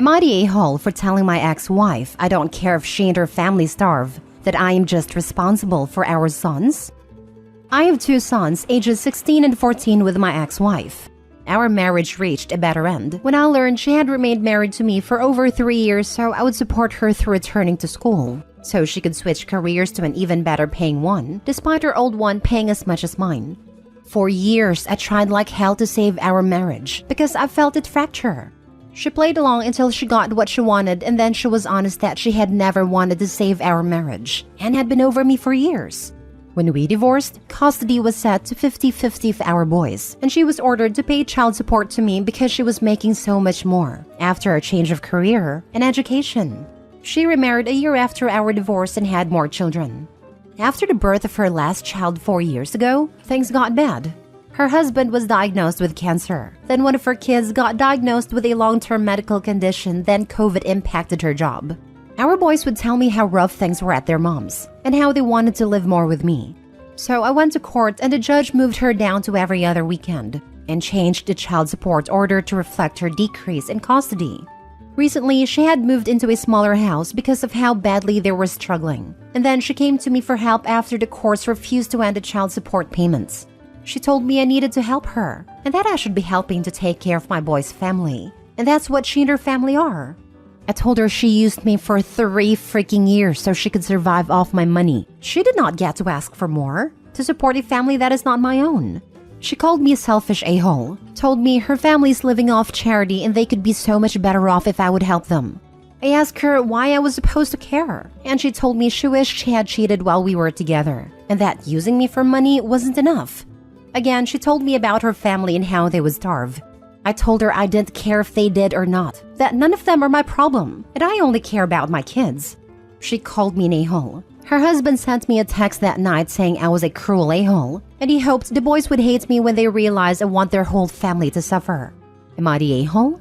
Am I the a-hole for telling my ex-wife I don't care if she and her family starve, that I am just responsible for our sons? I have 2 sons, ages 16 and 14 with my ex-wife. Our marriage reached a better end when I learned she had remained married to me for over 3 years, so I would support her through returning to school, so she could switch careers to an even better paying one, despite her old one paying as much as mine. For years, I tried like hell to save our marriage because I felt it fracture. She played along until she got what she wanted, and then she was honest that she had never wanted to save our marriage and had been over me for years. When we divorced, custody was set to 50-50 for our boys, and she was ordered to pay child support to me because she was making so much more after a change of career and education. She remarried a year after our divorce and had more children. After the birth of her last child 4 years ago, things got bad. Her husband was diagnosed with cancer. Then one of her kids got diagnosed with a long-term medical condition, then COVID impacted her job. Our boys would tell me how rough things were at their moms and how they wanted to live more with me. So I went to court and the judge moved her down to every other weekend and changed the child support order to reflect her decrease in custody. Recently, she had moved into a smaller house because of how badly they were struggling. And then she came to me for help after the courts refused to end the child support payments. She told me I needed to help her and that I should be helping to take care of my boy's family. And that's what she and her family are. I told her she used me for 3 freaking years so she could survive off my money. She did not get to ask for more to support a family that is not my own. She called me a selfish a-hole, told me her family's living off charity and they could be so much better off if I would help them. I asked her why I was supposed to care, and she told me she wished she had cheated while we were together, and that using me for money wasn't enough. Again, she told me about her family and how they would starve. I told her I didn't care if they did or not, that none of them are my problem, and I only care about my kids. She called me an a-hole. Her husband sent me a text that night saying I was a cruel a-hole, and he hoped the boys would hate me when they realized I want their whole family to suffer. Am I the a-hole?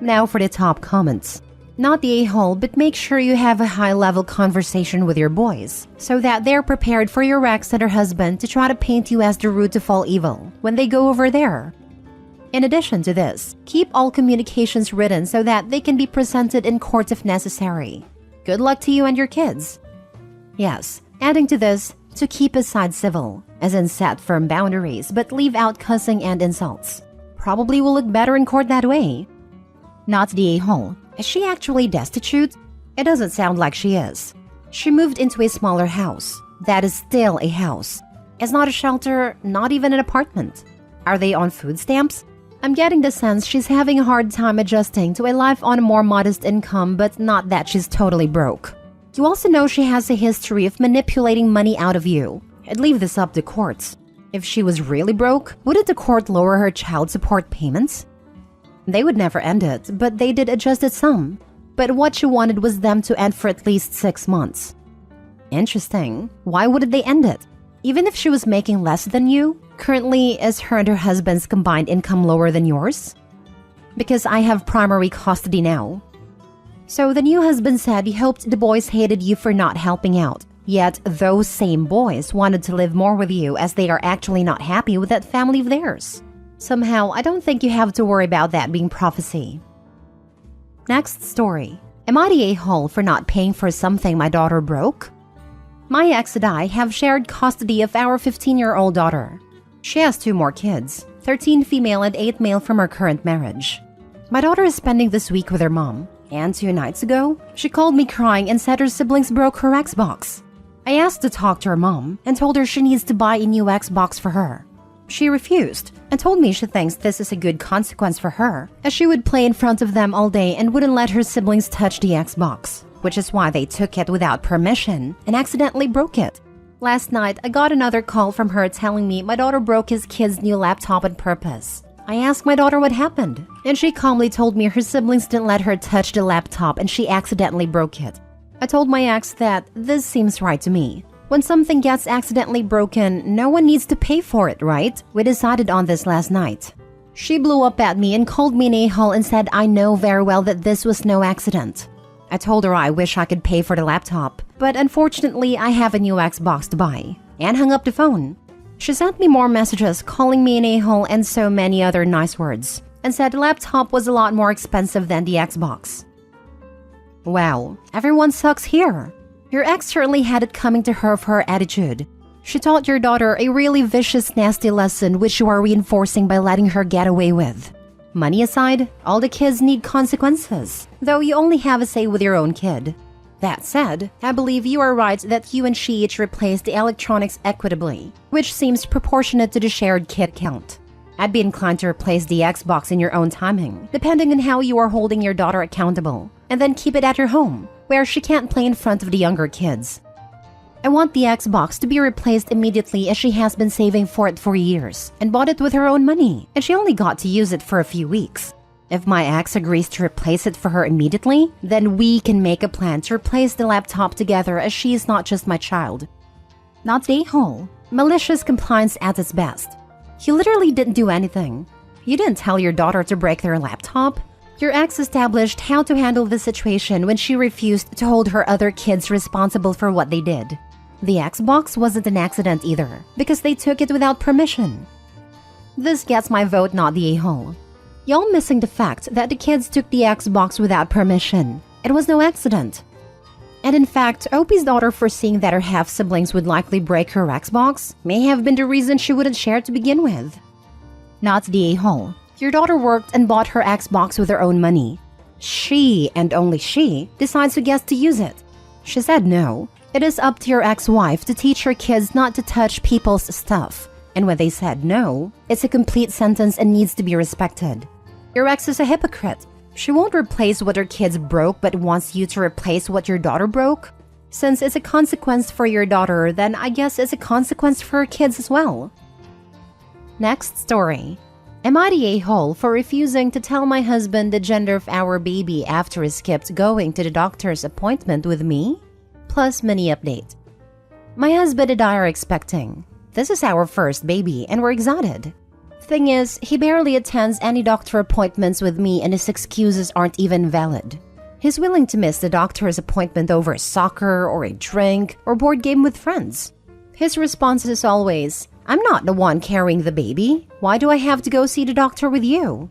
Now for the top comments. Not the a-hole, but make sure you have a high-level conversation with your boys so that they're prepared for your ex and her husband to try to paint you as the root of all evil when they go over there. In addition to this, keep all communications written so that they can be presented in court if necessary. Good luck to you and your kids. Yes, adding to this, to keep his side civil, as in set firm boundaries but leave out cussing and insults. Probably will look better in court that way. Not the a-hole. Is she actually destitute? It doesn't sound like she is. She moved into a smaller house. That is still a house. It's not a shelter, not even an apartment. Are they on food stamps? I'm getting the sense she's having a hard time adjusting to a life on a more modest income, but not that she's totally broke. You also know she has a history of manipulating money out of you. I'd leave this up to courts. If she was really broke, wouldn't the court lower her child support payments? They would never end it, but they did adjust it some. But what she wanted was them to end for at least 6 months. Interesting. Why wouldn't they end it? Even if she was making less than you, currently is her and her husband's combined income lower than yours? Because I have primary custody now. So the new husband said he hoped the boys hated you for not helping out. Yet those same boys wanted to live more with you as they are actually not happy with that family of theirs. Somehow, I don't think you have to worry about that being prophecy. Next story. Am I the a-hole for not paying for something my daughter broke? My ex and I have shared custody of our 15-year-old daughter. She has 2 more kids, 13 female and 8 male from her current marriage. My daughter is spending this week with her mom, and 2 nights ago, she called me crying and said her siblings broke her Xbox. I asked to talk to her mom and told her she needs to buy a new Xbox for her. She refused and told me she thinks this is a good consequence for her, as she would play in front of them all day and wouldn't let her siblings touch the Xbox, which is why they took it without permission and accidentally broke it. Last night, I got another call from her telling me my daughter broke his kid's new laptop on purpose. I asked my daughter what happened, and she calmly told me her siblings didn't let her touch the laptop and she accidentally broke it. I told my ex that this seems right to me. When something gets accidentally broken, no one needs to pay for it, right? We decided on this last night. She blew up at me and called me an a-hole and said I know very well that this was no accident. I told her I wish I could pay for the laptop, but unfortunately I have a new Xbox to buy, and hung up the phone. She sent me more messages calling me an a-hole and so many other nice words. and said the laptop was a lot more expensive than the Xbox. Wow, everyone sucks here. Your ex certainly had it coming to her for her attitude. She taught your daughter a really vicious, nasty lesson which you are reinforcing by letting her get away with. Money aside, all the kids need consequences, though you only have a say with your own kid. That said, I believe you are right that you and she each replaced the electronics equitably, which seems proportionate to the shared kid count. I'd be inclined to replace the Xbox in your own timing, depending on how you are holding your daughter accountable, and then keep it at your home, where she can't play in front of the younger kids. I want the Xbox to be replaced immediately as she has been saving for it for years and bought it with her own money, and she only got to use it for a few weeks. If my ex agrees to replace it for her immediately, then we can make a plan to replace the laptop together as she is not just my child. Not the a-hole. Malicious compliance at its best. You literally didn't do anything. You didn't tell your daughter to break their laptop. Your ex established how to handle the situation when she refused to hold her other kids responsible for what they did. The Xbox wasn't an accident either, because they took it without permission. This gets my vote, not the a-hole. Y'all missing the fact that the kids took the Xbox without permission. It was no accident. And in fact, Opie's daughter foreseeing that her half-siblings would likely break her Xbox may have been the reason she wouldn't share to begin with. Not the a-hole. Your daughter worked and bought her Xbox with her own money. She, and only she, decides who gets to use it. She said no. It is up to your ex-wife to teach her kids not to touch people's stuff. And when they said no, it's a complete sentence and needs to be respected. Your ex is a hypocrite. She won't replace what her kids broke but wants you to replace what your daughter broke. Since it's a consequence for your daughter, then I guess it's a consequence for her kids as well. Next story. Am I the a-hole for refusing to tell my husband the gender of our baby after he skipped going to the doctor's appointment with me? Plus mini update. My husband and I are expecting. This is our first baby and we're excited. Thing is, he barely attends any doctor appointments with me and his excuses aren't even valid. He's willing to miss the doctor's appointment over soccer or a drink or board game with friends. His response is always, I'm not the one carrying the baby. Why do I have to go see the doctor with you?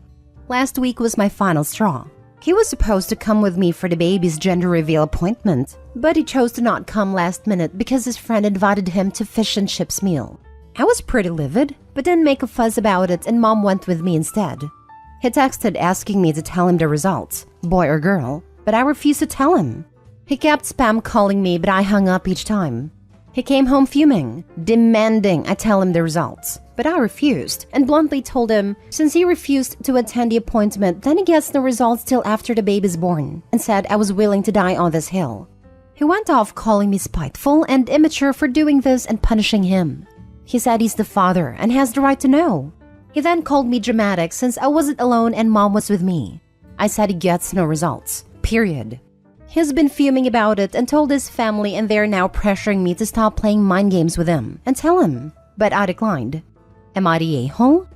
Last week was my final straw. He was supposed to come with me for the baby's gender reveal appointment, but he chose to not come last minute because his friend invited him to fish and chips meal. I was pretty livid, but didn't make a fuss about it and mom went with me instead. He texted asking me to tell him the results, boy or girl, but I refused to tell him. He kept spam calling me, but I hung up each time. He came home fuming, demanding I tell him the results, but I refused and bluntly told him since he refused to attend the appointment, then he gets the results till after the baby's born, and said I was willing to die on this hill. He went off calling me spiteful and immature for doing this and punishing him. He said he's the father and has the right to know. He then called me dramatic since I wasn't alone and mom was with me. I said he gets no results, period. He's been fuming about it and told his family and they're now pressuring me to stop playing mind games with him and tell him, but I declined. Am I the a-hole?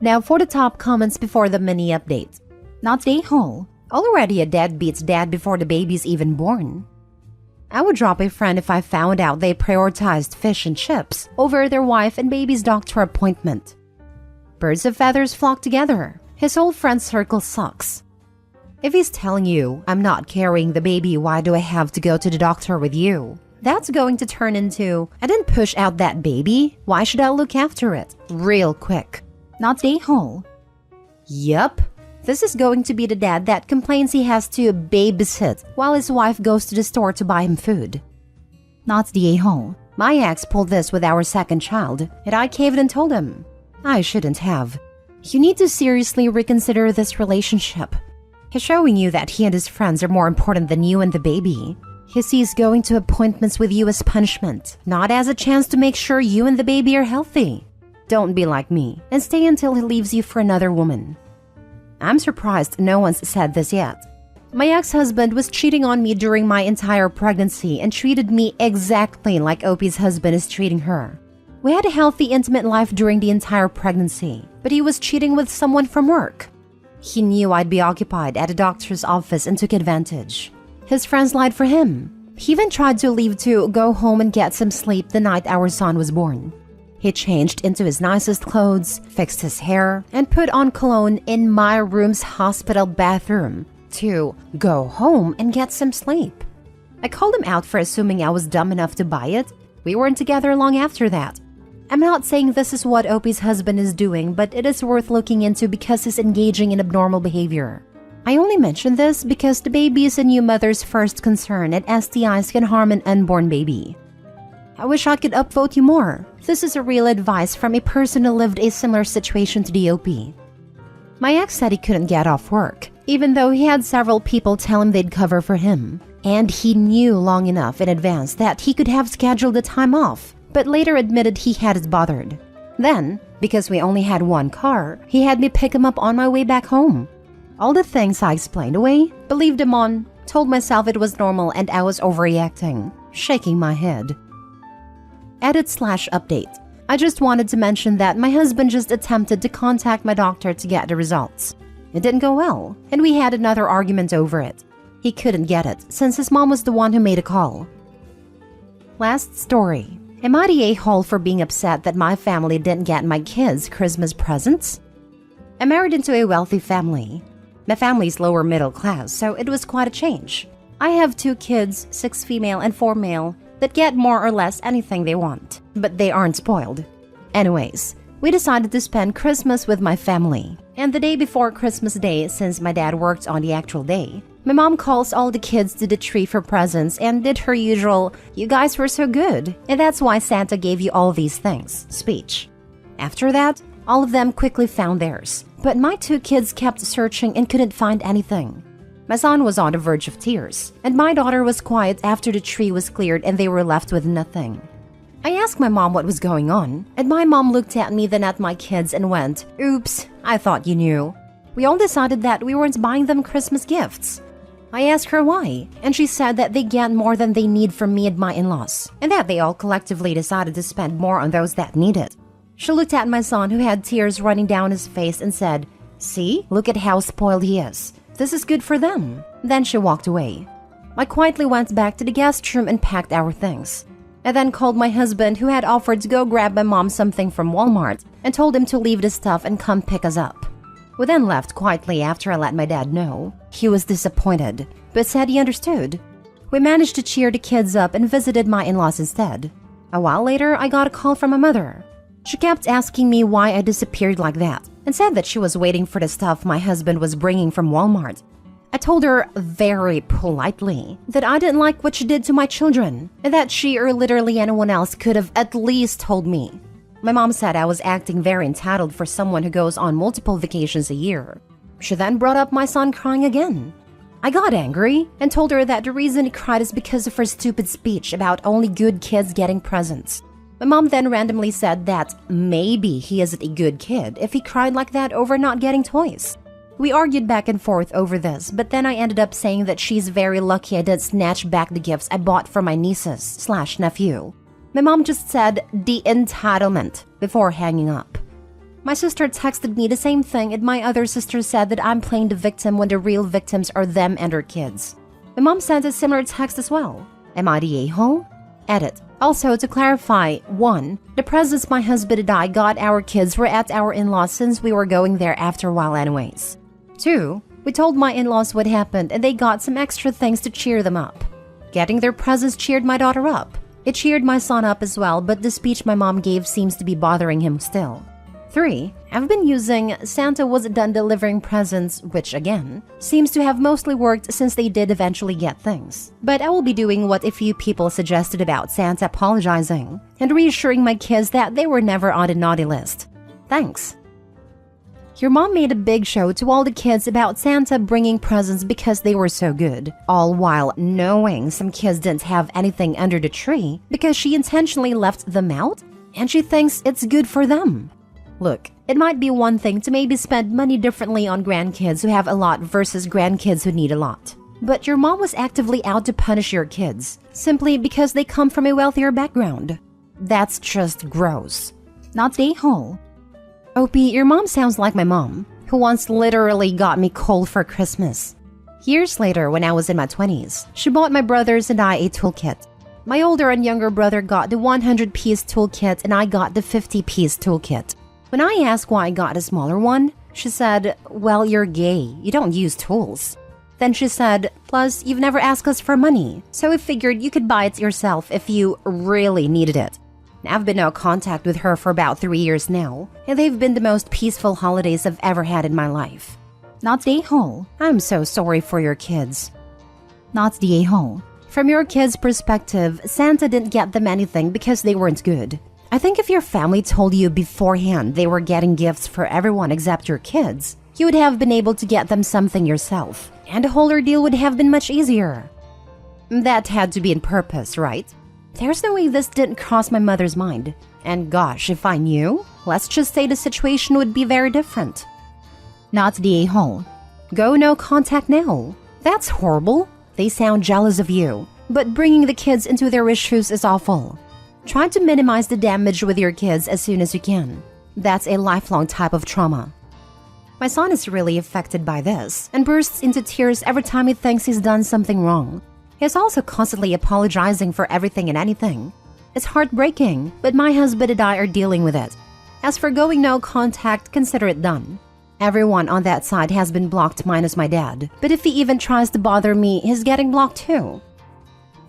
Now for the top comments before the mini update. Not the a-hole. Already a dad beats dad before the baby's even born. I would drop a friend if I found out they prioritized fish and chips over their wife and baby's doctor appointment. Birds of feathers flock together. His whole friend circle sucks. If he's telling you, I'm not carrying the baby, why do I have to go to the doctor with you? That's going to turn into, I didn't push out that baby, why should I look after it? Real quick. Not the a-hole. Yup. This is going to be the dad that complains he has to babysit while his wife goes to the store to buy him food. Not the a-hole. My ex pulled this with our second child, and I caved and told him, I shouldn't have. You need to seriously reconsider this relationship. He's showing you that he and his friends are more important than you and the baby. He sees going to appointments with you as punishment, not as a chance to make sure you and the baby are healthy. Don't be like me and stay until he leaves you for another woman. I'm surprised no one's said this yet. My ex-husband was cheating on me during my entire pregnancy and treated me exactly like Opie's husband is treating her. We had a healthy, intimate life during the entire pregnancy, but he was cheating with someone from work. He knew I'd be occupied at a doctor's office and took advantage. His friends lied for him. He even tried to leave to go home and get some sleep the night our son was born. He changed into his nicest clothes, fixed his hair, and put on cologne in my room's hospital bathroom to go home and get some sleep. I called him out for assuming I was dumb enough to buy it. We weren't together long after that. I'm not saying this is what Opie's husband is doing, but it is worth looking into because he's engaging in abnormal behavior. I only mention this because the baby is a new mother's first concern and STIs can harm an unborn baby. I wish I could upvote you more. This is a real advice from a person who lived a similar situation to the OP. My ex said he couldn't get off work, even though he had several people tell him they'd cover for him. And he knew long enough in advance that he could have scheduled the time off, but later admitted he hadn't bothered. Then, because we only had one car, he had me pick him up on my way back home. All the things I explained away, believed him on, told myself it was normal and I was overreacting, shaking my head. Edit/update. I just wanted to mention that my husband just attempted to contact my doctor to get the results. It didn't go well, and we had another argument over it. He couldn't get it since his mom was the one who made a call. Last story. Am I the a-hole for being upset that my family didn't get my kids Christmas presents? I married into a wealthy family. My family's lower middle class, so it was quite a change. I have 2 kids, 6 female and 4 male, that get more or less anything they want, but they aren't spoiled. Anyways, we decided to spend Christmas with my family. And the day before Christmas Day, since my dad worked on the actual day, my mom calls all the kids to the tree for presents and did her usual, "You guys were so good, and that's why Santa gave you all these things" speech. After that, all of them quickly found theirs, but my 2 kids kept searching and couldn't find anything. My son was on the verge of tears, and my daughter was quiet after the tree was cleared and they were left with nothing. I asked my mom what was going on, and my mom looked at me then at my kids and went, "Oops, I thought you knew." We all decided that we weren't buying them Christmas gifts. I asked her why, and she said that they get more than they need from me and my in-laws, and that they all collectively decided to spend more on those that need it. She looked at my son who had tears running down his face and said, "See, look at how spoiled he is. This is good for them." Then she walked away. I quietly went back to the guest room and packed our things. I then called my husband who had offered to go grab my mom something from Walmart and told him to leave the stuff and come pick us up. We then left quietly after I let my dad know. He was disappointed, but said he understood. We managed to cheer the kids up and visited my in-laws instead. A while later, I got a call from my mother. She kept asking me why I disappeared like that and said that she was waiting for the stuff my husband was bringing from Walmart. I told her very politely that I didn't like what she did to my children and that she or literally anyone else could have at least told me. My mom said I was acting very entitled for someone who goes on multiple vacations a year. She then brought up my son crying again. I got angry and told her that the reason he cried is because of her stupid speech about only good kids getting presents. My mom then randomly said that maybe he isn't a good kid if he cried like that over not getting toys. We argued back and forth over this, but then I ended up saying that she's very lucky I didn't snatch back the gifts I bought for my nieces/nephew. My mom just said the entitlement before hanging up. My sister texted me the same thing, and my other sister said that I'm playing the victim when the real victims are them and their kids. My mom sent a similar text as well. Am I the a-hole? Edit. Also, to clarify, 1. The presents my husband and I got our kids were at our in-laws since we were going there after a while anyways. 2. We told my in-laws what happened and they got some extra things to cheer them up. Getting their presents cheered my daughter up. It cheered my son up as well, but the speech my mom gave seems to be bothering him still. 3. I've been using Santa was done delivering presents, which again, seems to have mostly worked since they did eventually get things. But I will be doing what a few people suggested about Santa apologizing and reassuring my kids that they were never on the naughty list. Thanks. Your mom made a big show to all the kids about Santa bringing presents because they were so good, all while knowing some kids didn't have anything under the tree because she intentionally left them out, and she thinks it's good for them. Look, it might be one thing to maybe spend money differently on grandkids who have a lot versus grandkids who need a lot. But your mom was actively out to punish your kids, simply because they come from a wealthier background. That's just gross. Not the a-hole. Opie, your mom sounds like my mom, who once literally got me coal for Christmas. Years later, when I was in my 20s, she bought my brothers and I a toolkit. My older and younger brother got the 100-piece toolkit and I got the 50-piece toolkit. When I asked why I got a smaller one, she said, "Well, you're gay. You don't use tools." Then she said, "Plus, you've never asked us for money, so we figured you could buy it yourself if you really needed it." I've been in contact with her for about 3 years now, and they've been the most peaceful holidays I've ever had in my life. Not the a-hole. I'm so sorry for your kids. Not the a-hole. From your kids' perspective, Santa didn't get them anything because they weren't good. I think if your family told you beforehand they were getting gifts for everyone except your kids, you would have been able to get them something yourself, and the whole ordeal would have been much easier. That had to be on purpose, right? There's no way this didn't cross my mother's mind. And gosh, if I knew, let's just say the situation would be very different. Not the a-hole. Go no contact now. That's horrible. They sound jealous of you. But bringing the kids into their issues is awful. Try to minimize the damage with your kids as soon as you can. That's a lifelong type of trauma. My son is really affected by this and bursts into tears every time he thinks he's done something wrong. He's also constantly apologizing for everything and anything. It's heartbreaking, but my husband and I are dealing with it. As for going no contact, consider it done. Everyone on that side has been blocked minus my dad, but if he even tries to bother me, he's getting blocked too.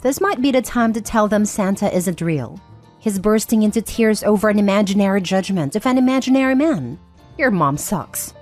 This might be the time to tell them Santa isn't real. He's bursting into tears over an imaginary judgment of an imaginary man. Your mom sucks.